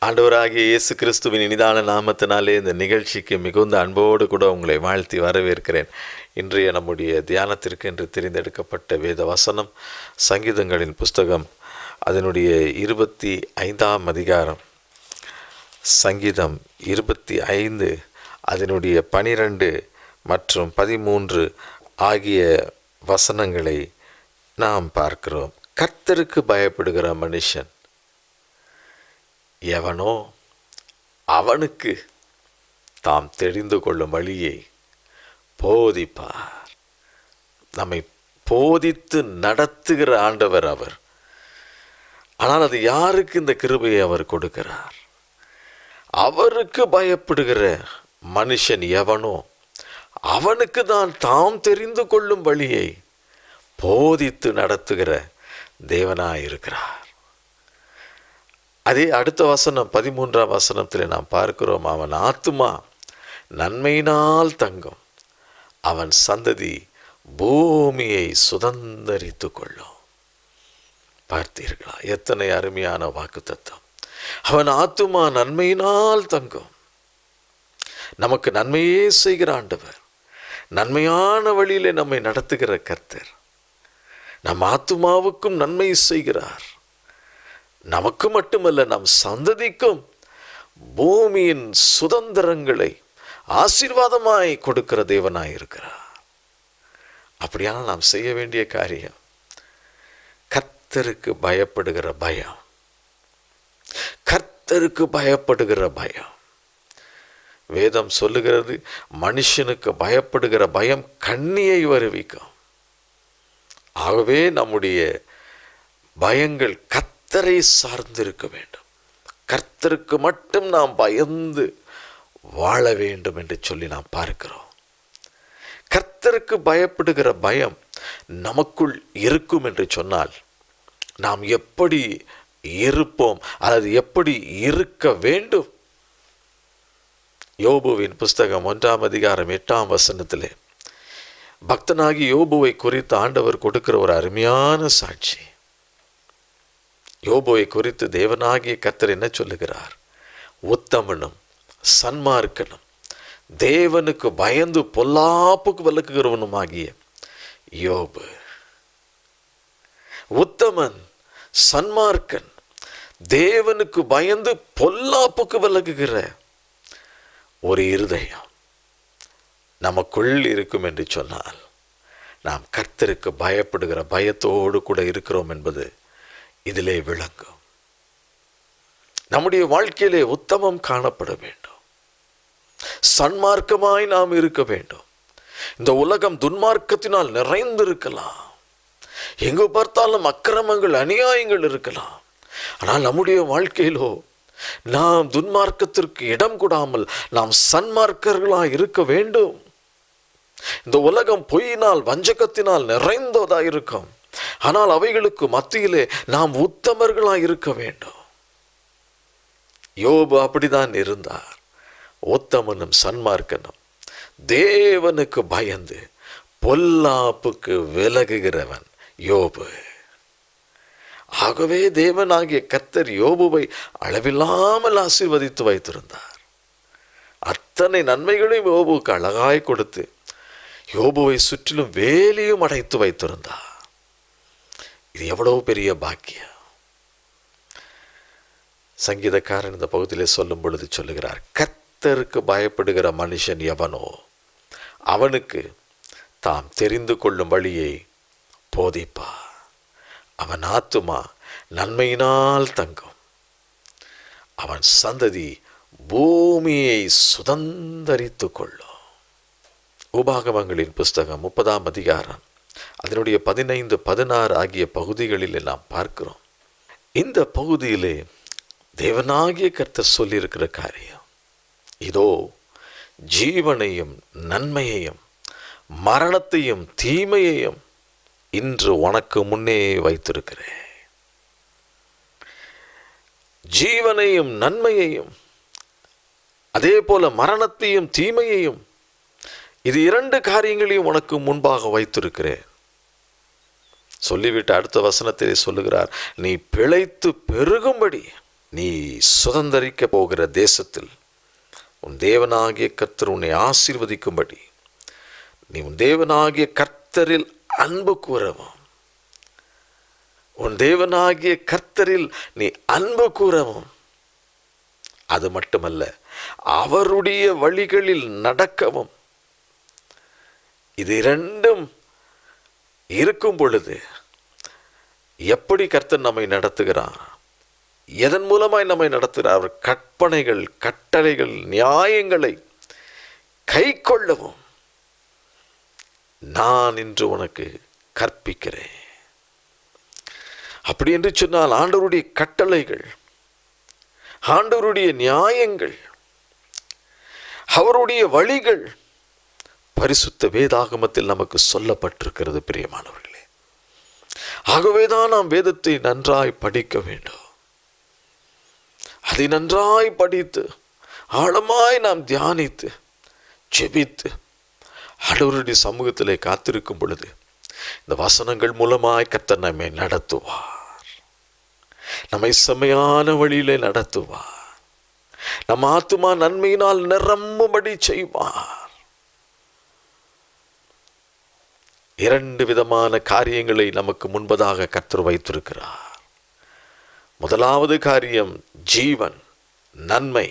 ஆண்டவராகிய இயேசு கிறிஸ்துவின் இனிதான நாமத்தினாலே இந்த நிகழ்ச்சிக்கு மிகுந்த அன்போடு கூட உங்களை வாழ்த்தி வரவேற்கிறேன். இன்றைய நம்முடைய தியானத்திற்கு என்று தெரிந்தெடுக்கப்பட்ட வேத வசனம் சங்கீதங்களின் புஸ்தகம் அதனுடைய 25ஆம் அதிகாரம், சங்கீதம் 25 அதனுடைய 12 மற்றும் 13 ஆகிய வசனங்களை நாம் பார்க்கிறோம். கர்த்தருக்கு பயப்படுகிற மனுஷன் எவனோ அவனுக்கு தாம் தெரிந்து கொள்ளும் வழியை போதிப்பார். நம்மை போதித்து நடத்துகிற ஆண்டவர் அவர். ஆனால் அது யாருக்கு இந்த கிருபையை அவர் கொடுக்கிறார்? அவருக்கு பயப்படுகிற மனுஷன் எவனோ அவனுக்கு தான் தாம் தெரிந்து கொள்ளும் வழியை போதித்து நடத்துகிற தேவனாயிருக்கிறார். அதே அடுத்த வசனம் 13ஆம் வசனத்தில் நாம் பார்க்கிறோம், அவன் ஆத்துமா நன்மையினால் தங்கும், அவன் சந்ததி பூமியை சுதந்தரித்து கொள்ளும். பார்த்தீர்களா, எத்தனை அருமையான வாக்குத்தத்தம்! அவன் ஆத்துமா நன்மையினால் தங்கும். நமக்கு நன்மையே செய்கிற ஆண்டவர், நன்மையான வழியிலே நம்மை நடத்துகிற கர்த்தர், நம் ஆத்துமாவுக்கும் நன்மை செய்கிறார். நமக்கு மட்டுமல்ல, நம் சந்ததிக்கும் பூமியின் சுதந்திரங்களை ஆசீர்வாதமாய் கொடுக்கிற தேவனாயிருக்கிறார். அப்படியானால் நாம் செய்ய வேண்டிய காரியம் கர்த்தருக்கு பயப்படுகிற பயம். கர்த்தருக்கு பயப்படுகிற பயம். வேதம் சொல்லுகிறது, மனுஷனுக்கு பயப்படுகிற பயம் கண்ணியை வருவிக்கும். ஆகவே நம்முடைய பயங்கள் கர்த்தரை சார்ந்திருக்க வேண்டும். கர்த்தருக்கு மட்டும் நாம் பயந்து வாழ வேண்டும் என்று சொல்லி நாம் பார்க்கிறோம். கர்த்தருக்கு பயப்படுகிற பயம் நமக்குள் இருக்கும் என்று சொன்னால் நாம் எப்படி இருப்போம் அல்லது எப்படி இருக்க வேண்டும்? யோபுவின் புஸ்தகம் 1ஆம் அதிகாரம் 8ஆம் வசனத்திலே பக்தனாகி யோபுவை குறித்து ஆண்டவர் கொடுக்கிற ஒரு அருமையான சாட்சி. யோபுவை குறித்து தேவனாகிய கர்த்தர் என்ன சொல்லுகிறார்? உத்தமனும் சன்மார்க்கனும் தேவனுக்கு பயந்து பொல்லாப்புக்கு விலக்குகிறவனும் ஆகிய யோபு. உத்தமன், சன்மார்க்கன், தேவனுக்கு பயந்து பொல்லாப்புக்கு விலகுகிற ஒரு இருதயம் நமக்குள் இருக்கும் என்று சொன்னால் நாம் கர்த்தருக்கு பயப்படுகிற பயத்தோடு கூட இருக்கிறோம் என்பது இதிலே விளங்கும். நம்முடைய வாழ்க்கையிலே உத்தமம் காணப்பட வேண்டும். சன்மார்க்கமாய் நாம் இருக்க வேண்டும். இந்த உலகம் துன்மார்க்கத்தினால் நிறைந்திருக்கலாம். எங்கு பார்த்தாலும் அக்கிரமங்கள், அநியாயங்கள் இருக்கலாம். ஆனால் நம்முடைய வாழ்க்கையிலோ நாம் துன்மார்க்கத்திற்கு இடம் கொடாமல் நாம் சன்மார்க்கர்களாய் இருக்க வேண்டும். இந்த உலகம் பொய்யினால் வஞ்சகத்தினால் நிறைந்ததாக இருக்கும். ஆனால் அவைகளுக்கு மத்தியிலே நாம் உத்தமர்களாய் இருக்க வேண்டும். யோபு அப்படிதான் இருந்தார். உத்தமனும் சன்மார்க்கனும் தேவனுக்கு பயந்து பொல்லாப்புக்கு விலகுகிறவன் யோபு. ஆகவே தேவனாகிய கர்த்தர் யோபுவை அளவில்லாமல் ஆசீர்வதித்து வைத்திருந்தார். அத்தனை நன்மைகளையும் யோபுவுக்கு அழகாய் கொடுத்து யோபுவை சுற்றிலும் வேலியும் அடைத்து வைத்திருந்தார். இது எவ்வளவு பெரிய பாக்கியம்! சங்கீதக்காரன் இந்த பகுதியிலே சொல்லும் பொழுது சொல்லுகிறார், கர்த்தருக்கு பயப்படுகிற மனுஷன் எவனோ அவனுக்கு தாம் தெரிந்து கொள்ளும் வழியை போதிப்பார். அவன் ஆத்துமா நன்மையினால் தங்கும், அவன் சந்ததி பூமியை சுதந்தரித்து கொள்ளும். உபாகமங்களின் புஸ்தகம் 30ஆம் அதிகாரம் அதனுடைய 15, 16 ஆகிய பகுதிகளில் நாம் பார்க்கிறோம். இந்த பகுதியிலே தேவனாகிய கர்த்தர் சொல்லியிருக்கிற காரியம் இதோ, ஜீவனையும் நன்மையையும் மரணத்தையும் தீமையையும் இன்று உனக்கு முன்னே வைத்திருக்கிறேன். ஜீவனையும் நன்மையையும் அதே போல மரணத்தையும் தீமையையும், இது 2 காரியங்களையும் உனக்கு முன்பாக வைத்திருக்கிறேன். சொல்லிவிட்டு அடுத்த வசனத்திலே சொல்லுகிறார், நீ பிழைத்து பெருகும்படி நீ சுதந்தரிக்க போகிற தேசத்தில் உன் தேவனாகிய கர்த்தர் உன்னை ஆசீர்வதிக்கும்படி நீ உன் தேவனாகிய கர்த்தரில் அன்பு கூறவும், உன் தேவனாகிய கர்த்தரில் நீ அன்பு கூறவும், அது மட்டுமல்ல அவருடைய வழிகளில் நடக்கவும். இது இரண்டும் இருக்கும் பொழுது எப்படி கர்த்தர் நம்மை நடத்துகிறார், எதன் மூலமாய் நம்மை நடத்துகிறார்? அவர் கற்பனைகள், கட்டளைகள், நியாயங்களை கை கொள்ளவும் நான் இன்று உனக்கு கற்பிக்கிறேன். அப்படி என்று சொன்னால் ஆண்டவருடைய கட்டளைகள், ஆண்டவருடைய நியாயங்கள், அவருடைய வழிகள் பரிசுத்த வேதாகமத்தில் நமக்கு சொல்லப்பட்டிருக்கிறது பிரியமானவர்களே. ஆகவேதான் நாம் வேதத்தை நன்றாய் படிக்க வேண்டும். அதை நன்றாய் படித்து ஆழமாய் நாம் தியானித்து ஜெபித்து ஆண்டவருடைய சமூகத்திலே காத்திருக்கும் பொழுது இந்த வசனங்கள் மூலமாய் கர்த்தர் நம்மை நடத்துவார், நம்மை செம்மையான வழியிலே நடத்துவார், நம் ஆத்துமா நன்மையினால் நிரம்பும்படி செய்வார். இரண்டு விதமான காரியங்களை நமக்கு முன்பதாக கர்த்தர் வைத்திருக்கிறார். முதலாவது காரியம் ஜீவன், நன்மை.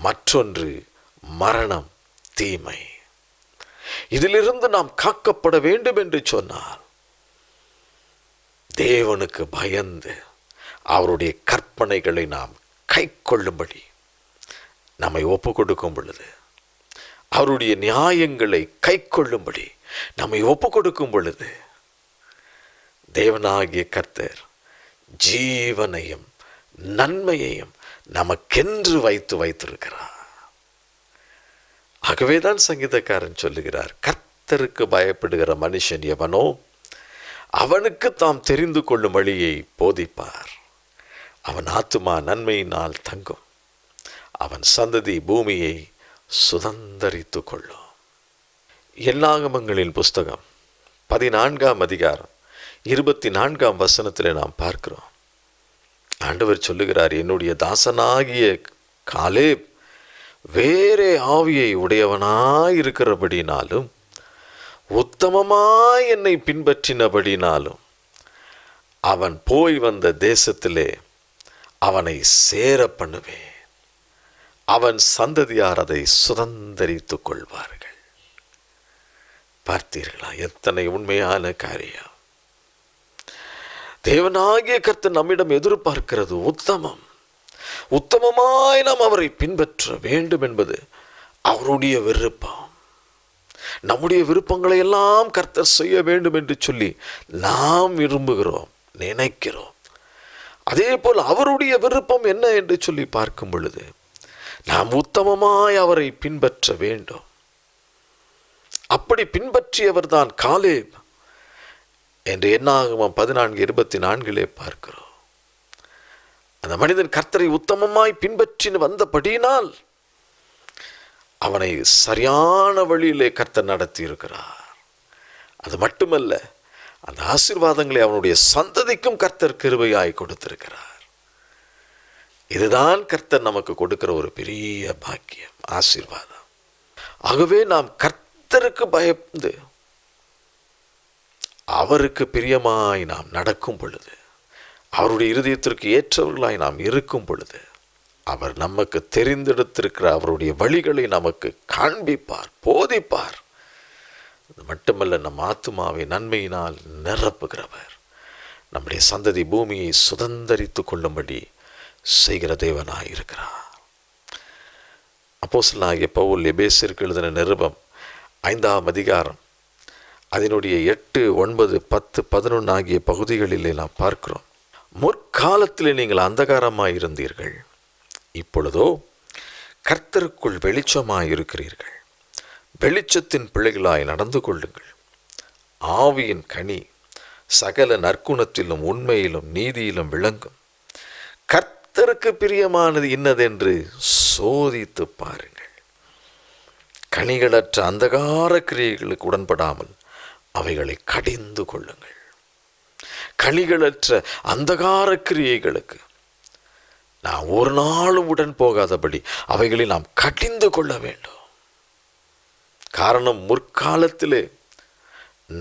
மற்றொன்று மரணம், தீமை. இதிலிருந்து நாம் காக்கப்பட வேண்டும் என்று சொன்னால் தேவனுக்கு பயந்து அவருடைய கற்பனைகளை நாம் கை கொள்ளும்படி நம்மை ஒப்பு கொடுக்கும் பொழுது, அவருடைய நியாயங்களை கை கொள்ளும்படி நம்மை ஒப்பு கொடுக்கும் பொழுது, தேவனாகிய கர்த்தர் ஜீவனையும் நன்மையையும் நமக்கென்று வைத்திருக்கிறார். ஆகவேதான் சங்கீதக்காரன் சொல்லுகிறார், கர்த்தருக்கு பயப்படுகிற மனுஷன் எவனோ அவனுக்கு தாம் தெரிந்து கொள்ளும் வழியை போதிப்பார். அவன் ஆத்துமா நன்மையினால் தங்கும், அவன் சந்ததி பூமியை சுதந்தரித்து கொள்ளும். என்னாகமங்களின் புஸ்தகம் 14ஆம் அதிகாரம் 24ஆம் வசனத்தில் நாம் பார்க்கிறோம். ஆண்டவர் சொல்லுகிறார், என்னுடைய தாசனாகிய காலேப் வேறே ஆவியை உடையவனாயிருக்கிறபடினாலும் உத்தமமாய் என்னை பின்பற்றினபடினாலும் அவன் போய் வந்த தேசத்திலே அவனை சேர பண்ணுவேன், அவன் சந்ததியார் அதை சுதந்தரித்து கொள்வார்கள். பார்த்தீர்களா, எத்தனை உண்மையான காரியம். தேவனாகிய கர்த்தர் நம்மிடம் எதிர்பார்க்கிறது உத்தமம். உத்தமமாய் நாம் அவரை பின்பற்ற வேண்டும் என்பது அவருடைய விருப்பம். நம்முடைய விருப்பங்களை எல்லாம் கர்த்தர் செய்ய வேண்டும் என்று சொல்லி நாம் விரும்புகிறோம், நினைக்கிறோம். அதே போல் அவருடைய விருப்பம் என்ன என்று சொல்லி பார்க்கும் பொழுது நாம் உத்தமமாய் அவரை பின்பற்ற வேண்டும். அப்படி பின்பற்றியவர் தான் காலேப் என்று என்னாகமம் 14:24 பார்க்கிறோம். அந்த மனிதன் கர்த்தரை உத்தமமாய் பின்பற்றி வந்தபடியினால் அவனை சரியான வழியிலே கர்த்தர் நடத்தி இருக்கிறார். அது மட்டுமல்ல, அந்த ஆசீர்வாதங்களை அவனுடைய சந்ததிக்கும் கர்த்தர் கிருபையாய் கொடுத்திருக்கிறார். இதுதான் கர்த்தர் நமக்கு கொடுக்கிற ஒரு பெரிய பாக்கியம், ஆசீர்வாதம். ஆகவே நாம் கர்த்தருக்கு பயந்து அவருக்கு பிரியமாய் நாம் நடக்கும் பொழுது, அவருடைய இருதயத்திற்கு ஏற்றவர்களாய் நாம் இருக்கும் பொழுது, அவர் நமக்கு தெரிந்தெடுத்திருக்கிற அவருடைய வழிகளை நமக்கு காண்பிப்பார், போதிப்பார். அது மட்டுமல்ல, நம் ஆத்துமாவை நன்மையினால் நிரப்புகிறவர், நம்முடைய சந்ததி பூமியை சுதந்தரித்து கொள்ளும்படி செய்கிற தேவனாய் இருக்கிறார். அப்போஸ்தலனாகிய பவுல் எபேசியருக்கு எழுதின நிருபம் 5ஆம் அதிகாரம் அதனுடைய 8, 9, 10, 11 ஆகிய பகுதிகளிலே நாம் பார்க்கிறோம். முற்காலத்தில் நீங்கள் அந்தகாரமாய் இருந்தீர்கள், இப்பொழுதோ கர்த்தருக்குள் வெளிச்சமாய் இருக்கிறீர்கள். வெளிச்சத்தின் பிள்ளைகளாய் நடந்து கொள்ளுங்கள். ஆவியின் கனி சகல நற்குணத்திலும் உண்மையிலும் நீதியிலும் விளங்கும். கர்த்தருக்கு பிரியமானது இன்னதென்று சோதித்து பாருங்கள். கனிகளற்ற அந்தகார கிரியைகளுக்கு உடன்படாமல் அவைகளை கடிந்து கொள்ளுங்கள். கனிகளற்ற அந்தகார கிரியைகளுக்கு நாம் ஒரு நாளும் உடன் போகாதபடி அவைகளை நாம் கடிந்து கொள்ள வேண்டும். காரணம், முற்காலத்திலே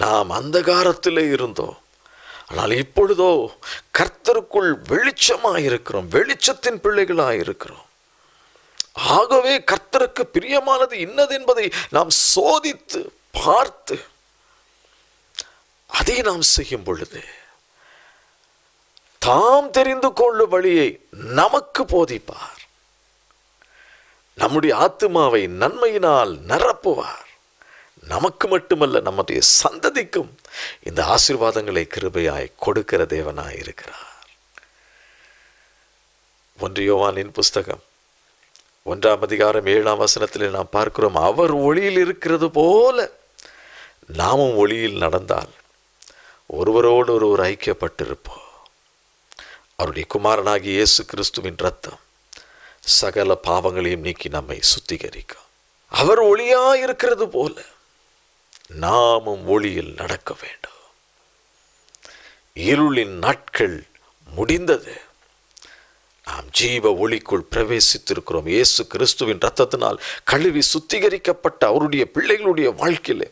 நாம் அந்தகாரத்திலே இருந்தோம். ஆனால் இப்பொழுதோ கர்த்தருக்குள் வெளிச்சமாயிருக்கிறோம், வெளிச்சத்தின் பிள்ளைகளாயிருக்கிறோம். ஆகவே கர்த்தருக்கு பிரியமானது இன்னது என்பதை நாம் சோதித்து பார்த்து அதை நாம் செய்யும் பொழுது தாம் தெரிந்து கொள்ளும் வழியை நமக்கு போதிப்பார். நம்முடைய ஆத்துமாவை நன்மையினால் நிரப்புவார். நமக்கு மட்டுமல்ல, நம்முடைய சந்ததிக்கும் இந்த ஆசீர்வாதங்களை கிருபையாய் கொடுக்கிற தேவனாய் இருக்கிறார். 1 யோவானின் புஸ்தகம் 1ஆம் அதிகாரம் 7ஆம் வசனத்தில் நாம் பார்க்கிறோம், அவர் ஒளியில் இருக்கிறது போல நாமும் ஒளியில் நடந்தால் ஒருவரோடு ஒருவர் ஐக்கியப்பட்டிருப்போம். அவருடைய குமாரனாகிய இயேசு கிறிஸ்துவின் இரத்தம் சகல பாவங்களையும் நீக்கி நம்மை சுத்திகரிக்கும். அவர் ஒளியாயிருக்கிறது போல நாமும் ஒளியில் நடக்க வேண்டும். இருளின் நாட்கள் முடிந்தது. நாம் ஜீவ ஒளிக்குள் பிரவேசித்திருக்கிறோம். இயேசு கிறிஸ்துவின் இரத்தத்தினால் கழுவி சுத்திகரிக்கப்பட்ட அவருடைய பிள்ளைகளுடைய வாழ்க்கையில்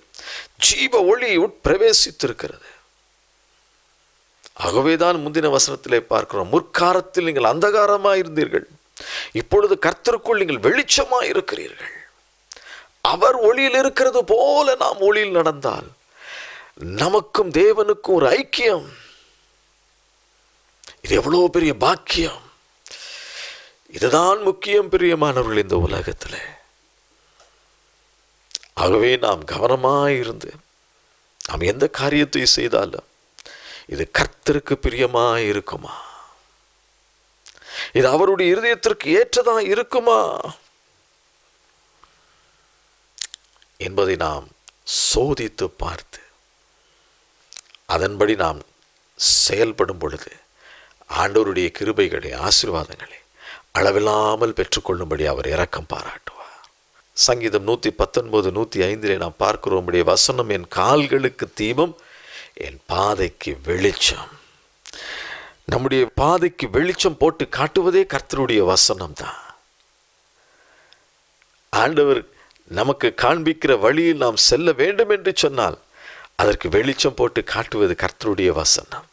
ஜீவ ஒளி உட்பிரவேசித்திருக்கிறது. ஆகவேதான் முந்தின வசனத்திலே பார்க்கிறோம், முற்காலத்தில் நீங்கள் அந்தகாரமாயிருந்தீர்கள், இப்பொழுது கர்த்தருக்குள் நீங்கள் வெளிச்சமாயிருக்கிறீர்கள். அவர் ஒளியில் இருக்கிறது போல நாம் ஒளியில் நடந்தால் நமக்கும் தேவனுக்கும் ஒரு ஐக்கியம். இது எவ்வளவு பெரிய பாக்கியம்! இதுதான் முக்கியம் பிரியமானவர்கள் இந்த உலகத்தில். ஆகவே நாம் கவனமாயிருந்து நாம் எந்த காரியத்தை செய்தாலும் இது கர்த்தருக்கு பிரியமாய் இருக்குமா, இது அவருடைய இருதயத்திற்கு ஏற்றதா இருக்குமா என்பதை நாம் சோதித்து பார்த்து அதன்படி நாம் செயல்படும் பொழுது ஆண்டவருடைய கிருபைகளை, ஆசீர்வாதங்களை அளவில்லாமல் பெற்றுக்கொள்ளும்படி அவர் இரக்கம் பாராட்டுவார். சங்கீதம் 119, 105 நாம் பார்க்கிறோம், வசனம் என் கால்களுக்கு தீபம், என் பாதைக்கு வெளிச்சம். நம்முடைய பாதைக்கு வெளிச்சம் போட்டு காட்டுவதே கர்த்தருடைய வசனம் தான். ஆண்டவர் நமக்கு காண்பிக்கிற வழியில் நாம் செல்ல வேண்டும் என்று சொன்னால் அதற்கு வெளிச்சம் போட்டு காட்டுவது கர்த்தருடைய வசனம்.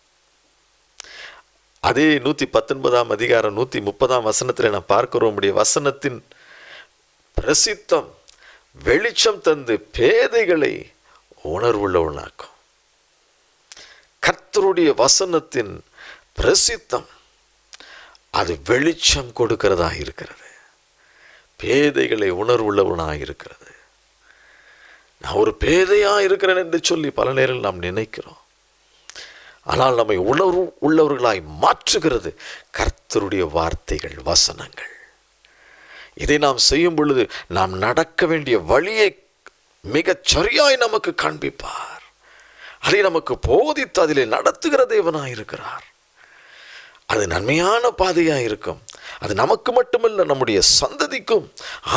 அதே 119ஆம் அதிகாரம் 130ஆம் வசனத்தில் நாம் பார்க்கிறோம், வசனத்தின் பிரசித்தம் வெளிச்சம் தந்து பேதைகளை உணர்வுள்ளவனாக்கும். கர்த்தருடைய வசனத்தின் பிரசித்தம் அது வெளிச்சம் கொடுக்கிறதா இருக்கிறது, பேதைகளை உணர்வுள்ளவனாக இருக்கிறது. நான் ஒரு பேதையா இருக்கிறேன் என்று சொல்லி பல நேரங்கள் நாம் நினைக்கிறோம். ஆனால் நம்மை உணர்வு உள்ளவர்களாய் மாற்றுகிறது கர்த்தருடைய வார்த்தைகள், வசனங்கள். இதை நாம் செய்யும் பொழுது நாம் நடக்க வேண்டிய வழியை மிகச் சரியாய் நமக்கு காண்பிப்பார். அதை நமக்கு போதித்து அதிலே நடத்துகிற தேவனாயிருக்கிறார். அது நன்மையான பாதையாக இருக்கும். அது நமக்கு மட்டுமல்ல, நம்முடைய சந்ததிக்கும்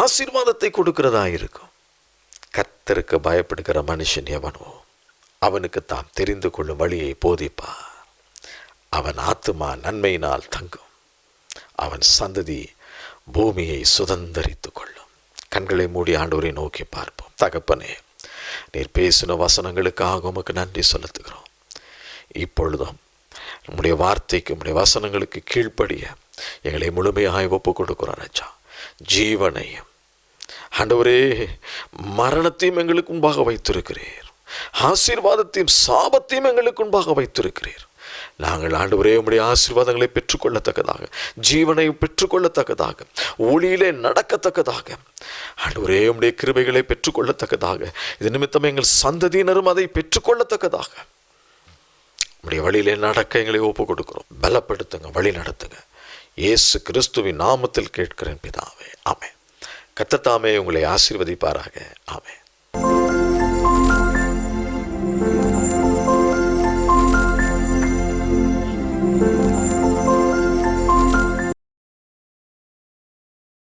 ஆசீர்வாதத்தை கொடுக்கிறதா இருக்கும். கர்த்தருக்கு பயப்படுகிற மனுஷன் எவனோ அவனுக்கு தாம் தெரிந்து கொள்ளும் வழியை போதிப்பார். அவன் ஆத்துமா நன்மையினால் தங்கும், அவன் சந்ததி பூமியை சுதந்தரித்து கொள்ளும். கண்களை மூடி ஆண்டவரை நோக்கி பார்ப்போம். தகப்பனே, நீர் பேசின வசனங்களுக்காக உமக்கு நன்றி செலுத்துகிறோம். இப்பொழுதும் நம்முடைய வார்த்தைக்கு, நம்முடைய வசனங்களுக்கு கீழ்ப்படிய எங்களை முழுமையாய் ஒப்பு கொடுக்கிறோம். ராஜா, ஜீவனையும் ஆண்டவரே மரணத்தையும் எங்களுக்கு முன்பாக வைத்திருக்கிறீர், ஆசீர்வாதத்தையும் சாபத்தையும் எங்களுக்கு முன்பாக வைத்திருக்கிறீர். நாங்கள் ஆண்டவரே உம்முடைய ஆசீர்வாதங்களை பெற்றுக்கொள்ளத்தக்கதாக, ஜீவனை பெற்றுக்கொள்ளத்தக்கதாக, ஒளியிலே நடக்கத்தக்கதாக, ஆண்டவரே உம்முடைய கிருபைகளை பெற்றுக்கொள்ளத்தக்கதாக, இது நிமித்தம் எங்கள் சந்ததியினரும் அதை பெற்றுக்கொள்ளத்தக்கதாக உம்முடைய வழியிலே நடக்க எங்களை ஒப்பு கொடுக்கிறோம். பலப்படுத்துங்க, வழி நடத்துங்க. இயேசு கிறிஸ்துவின் நாமத்தில் கேட்கிறேன் பிதாவே, ஆமென். கர்த்தர் தாமே உங்களை ஆசீர்வதிப்பாராக. ஆமென்.